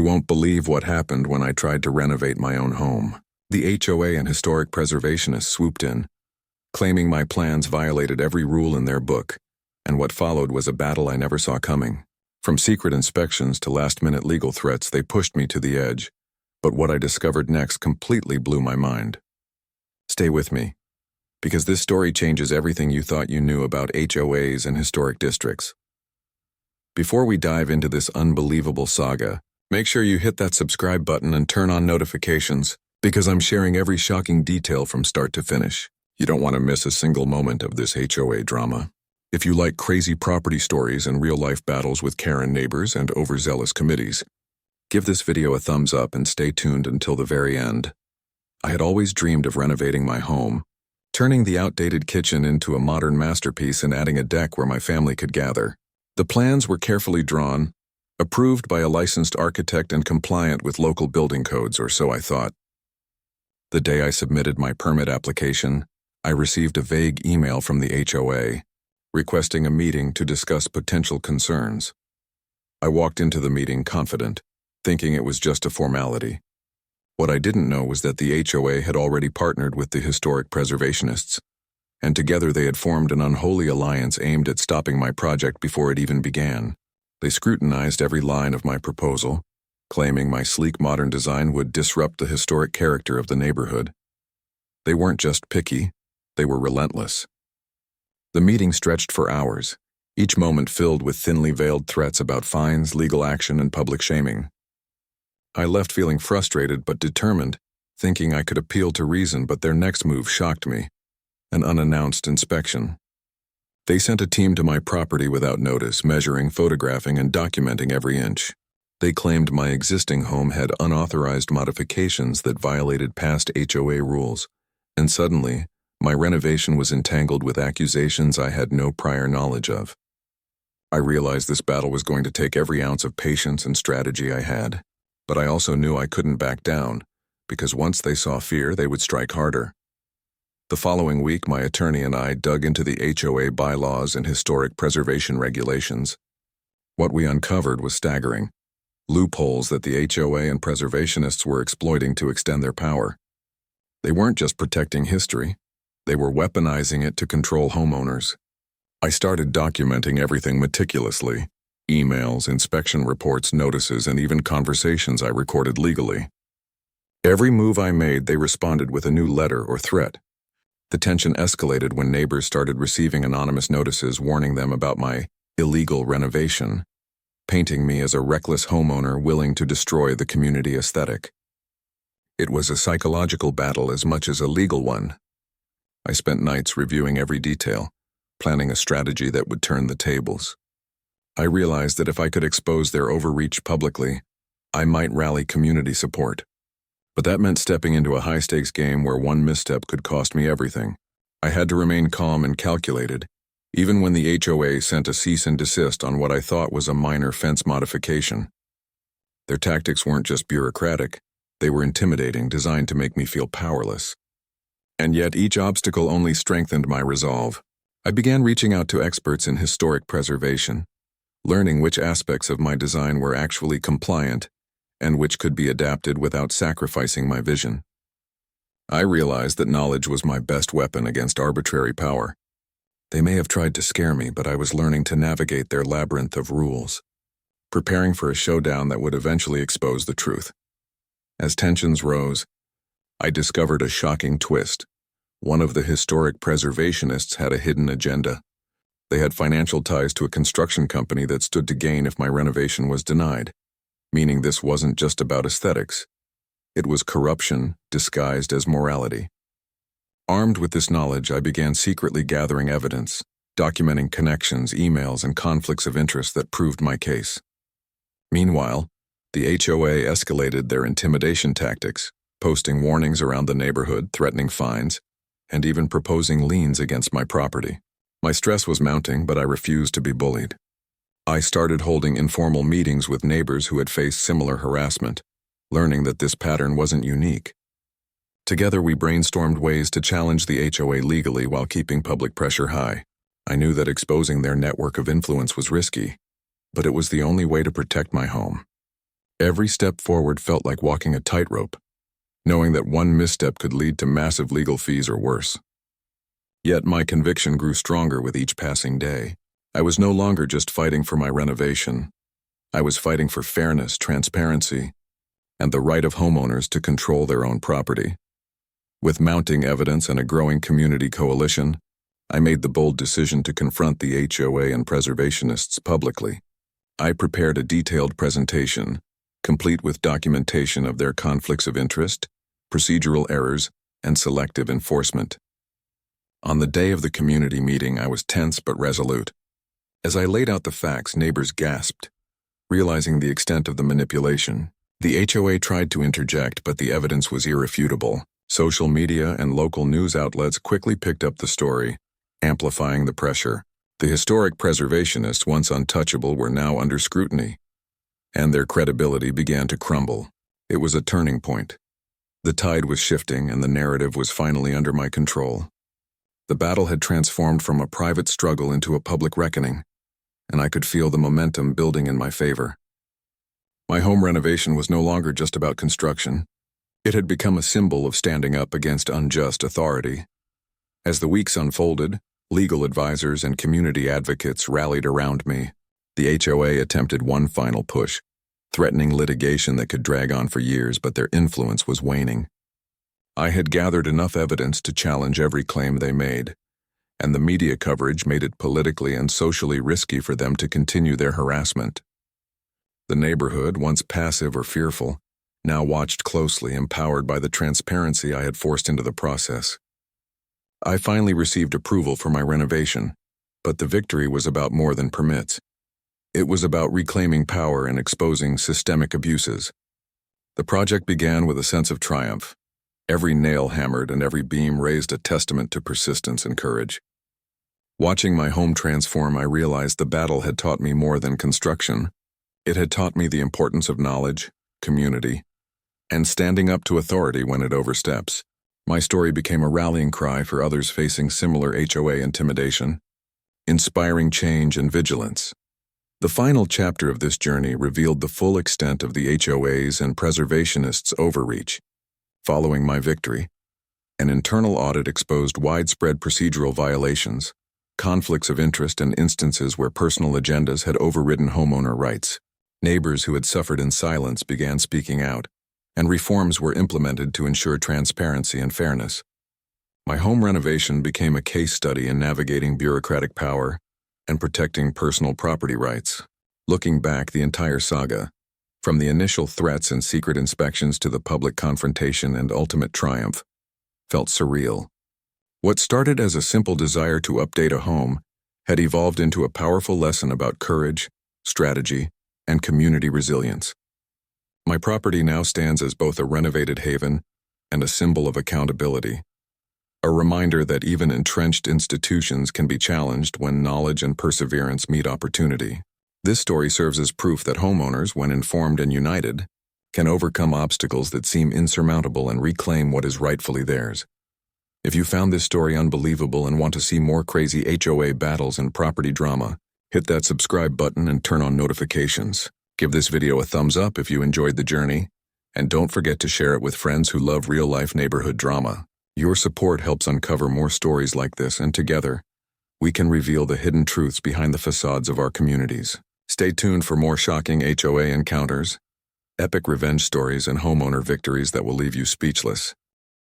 You won't believe what happened when I tried to renovate my own home. The HOA and historic preservationists swooped in, claiming my plans violated every rule in their book, and what followed was a battle I never saw coming. From secret inspections to last-minute legal threats, they pushed me to the edge, but what I discovered next completely blew my mind. Stay with me, because this story changes everything you thought you knew about HOAs and historic districts. Before we dive into this unbelievable saga, make sure you hit that subscribe button and turn on notifications, because I'm sharing every shocking detail from start to finish. You don't want to miss a single moment of this HOA drama. If you like crazy property stories and real-life battles with Karen neighbors and overzealous committees, give this video a thumbs up and stay tuned until the very end. I had always dreamed of renovating my home, turning the outdated kitchen into a modern masterpiece and adding a deck where my family could gather. The plans were carefully drawn, approved by a licensed architect and compliant with local building codes, or so I thought. The day I submitted my permit application, I received a vague email from the HOA, requesting a meeting to discuss potential concerns. I walked into the meeting confident, thinking it was just a formality. What I didn't know was that the HOA had already partnered with the historic preservationists, and together they had formed an unholy alliance aimed at stopping my project before it even began. They scrutinized every line of my proposal, claiming my sleek modern design would disrupt the historic character of the neighborhood. They weren't just picky, they were relentless. The meeting stretched for hours, each moment filled with thinly veiled threats about fines, legal action, and public shaming. I left feeling frustrated but determined, thinking I could appeal to reason, but their next move shocked me: an unannounced inspection. They sent a team to my property without notice, measuring, photographing, and documenting every inch. They claimed my existing home had unauthorized modifications that violated past HOA rules, and suddenly, my renovation was entangled with accusations I had no prior knowledge of. I realized this battle was going to take every ounce of patience and strategy I had, but I also knew I couldn't back down, because once they saw fear, they would strike harder. The following week, my attorney and I dug into the HOA bylaws and historic preservation regulations. What we uncovered was staggering: loopholes that the HOA and preservationists were exploiting to extend their power. They weren't just protecting history, they were weaponizing it to control homeowners. I started documenting everything meticulously: emails, inspection reports, notices, and even conversations I recorded legally. Every move I made, they responded with a new letter or threat. The tension escalated when neighbors started receiving anonymous notices warning them about my illegal renovation, painting me as a reckless homeowner willing to destroy the community aesthetic. It was a psychological battle as much as a legal one. I spent nights reviewing every detail, planning a strategy that would turn the tables. I realized that if I could expose their overreach publicly, I might rally community support. But that meant stepping into a high-stakes game where one misstep could cost me everything. I had to remain calm and calculated, even when the HOA sent a cease and desist on what I thought was a minor fence modification. Their tactics weren't just bureaucratic, they were intimidating, designed to make me feel powerless. And yet each obstacle only strengthened my resolve. I began reaching out to experts in historic preservation, learning which aspects of my design were actually compliant and which could be adapted without sacrificing my vision. I realized that knowledge was my best weapon against arbitrary power. They may have tried to scare me, but I was learning to navigate their labyrinth of rules, preparing for a showdown that would eventually expose the truth. As tensions rose, I discovered a shocking twist. One of the historic preservationists had a hidden agenda. They had financial ties to a construction company that stood to gain if my renovation was denied, meaning this wasn't just about aesthetics. It was corruption disguised as morality. Armed with this knowledge, I began secretly gathering evidence, documenting connections, emails, and conflicts of interest that proved my case. Meanwhile, the HOA escalated their intimidation tactics, posting warnings around the neighborhood, threatening fines, and even proposing liens against my property. My stress was mounting, but I refused to be bullied. I started holding informal meetings with neighbors who had faced similar harassment, learning that this pattern wasn't unique. Together we brainstormed ways to challenge the HOA legally while keeping public pressure high. I knew that exposing their network of influence was risky, but it was the only way to protect my home. Every step forward felt like walking a tightrope, knowing that one misstep could lead to massive legal fees or worse. Yet my conviction grew stronger with each passing day. I was no longer just fighting for my renovation. I was fighting for fairness, transparency, and the right of homeowners to control their own property. With mounting evidence and a growing community coalition, I made the bold decision to confront the HOA and preservationists publicly. I prepared a detailed presentation, complete with documentation of their conflicts of interest, procedural errors, and selective enforcement. On the day of the community meeting, I was tense but resolute. As I laid out the facts, neighbors gasped, realizing the extent of the manipulation. The HOA tried to interject, but the evidence was irrefutable. Social media and local news outlets quickly picked up the story, amplifying the pressure. The historic preservationists, once untouchable, were now under scrutiny, and their credibility began to crumble. It was a turning point. The tide was shifting, and the narrative was finally under my control. The battle had transformed from a private struggle into a public reckoning, and I could feel the momentum building in my favor. My home renovation was no longer just about construction. It had become a symbol of standing up against unjust authority. As the weeks unfolded, legal advisors and community advocates rallied around me. The HOA attempted one final push, threatening litigation that could drag on for years, but their influence was waning. I had gathered enough evidence to challenge every claim they made, and the media coverage made it politically and socially risky for them to continue their harassment. The neighborhood, once passive or fearful, now watched closely, empowered by the transparency I had forced into the process. I finally received approval for my renovation, but the victory was about more than permits. It was about reclaiming power and exposing systemic abuses. The project began with a sense of triumph. Every nail hammered and every beam raised a testament to persistence and courage. Watching my home transform, I realized the battle had taught me more than construction. It had taught me the importance of knowledge, community, and standing up to authority when it oversteps. My story became a rallying cry for others facing similar HOA intimidation, inspiring change and vigilance. The final chapter of this journey revealed the full extent of the HOA's and preservationists' overreach. Following my victory, an internal audit exposed widespread procedural violations, conflicts of interest, and instances where personal agendas had overridden homeowner rights. Neighbors who had suffered in silence began speaking out, and reforms were implemented to ensure transparency and fairness. My home renovation became a case study in navigating bureaucratic power and protecting personal property rights. Looking back, the entire saga, from the initial threats and secret inspections to the public confrontation and ultimate triumph, felt surreal. What started as a simple desire to update a home had evolved into a powerful lesson about courage, strategy, and community resilience. My property now stands as both a renovated haven and a symbol of accountability, a reminder that even entrenched institutions can be challenged when knowledge and perseverance meet opportunity. This story serves as proof that homeowners, when informed and united, can overcome obstacles that seem insurmountable and reclaim what is rightfully theirs. If you found this story unbelievable and want to see more crazy HOA battles and property drama, hit that subscribe button and turn on notifications. Give this video a thumbs up if you enjoyed the journey, and don't forget to share it with friends who love real-life neighborhood drama. Your support helps uncover more stories like this, and together, we can reveal the hidden truths behind the facades of our communities. Stay tuned for more shocking HOA encounters, epic revenge stories, and homeowner victories that will leave you speechless.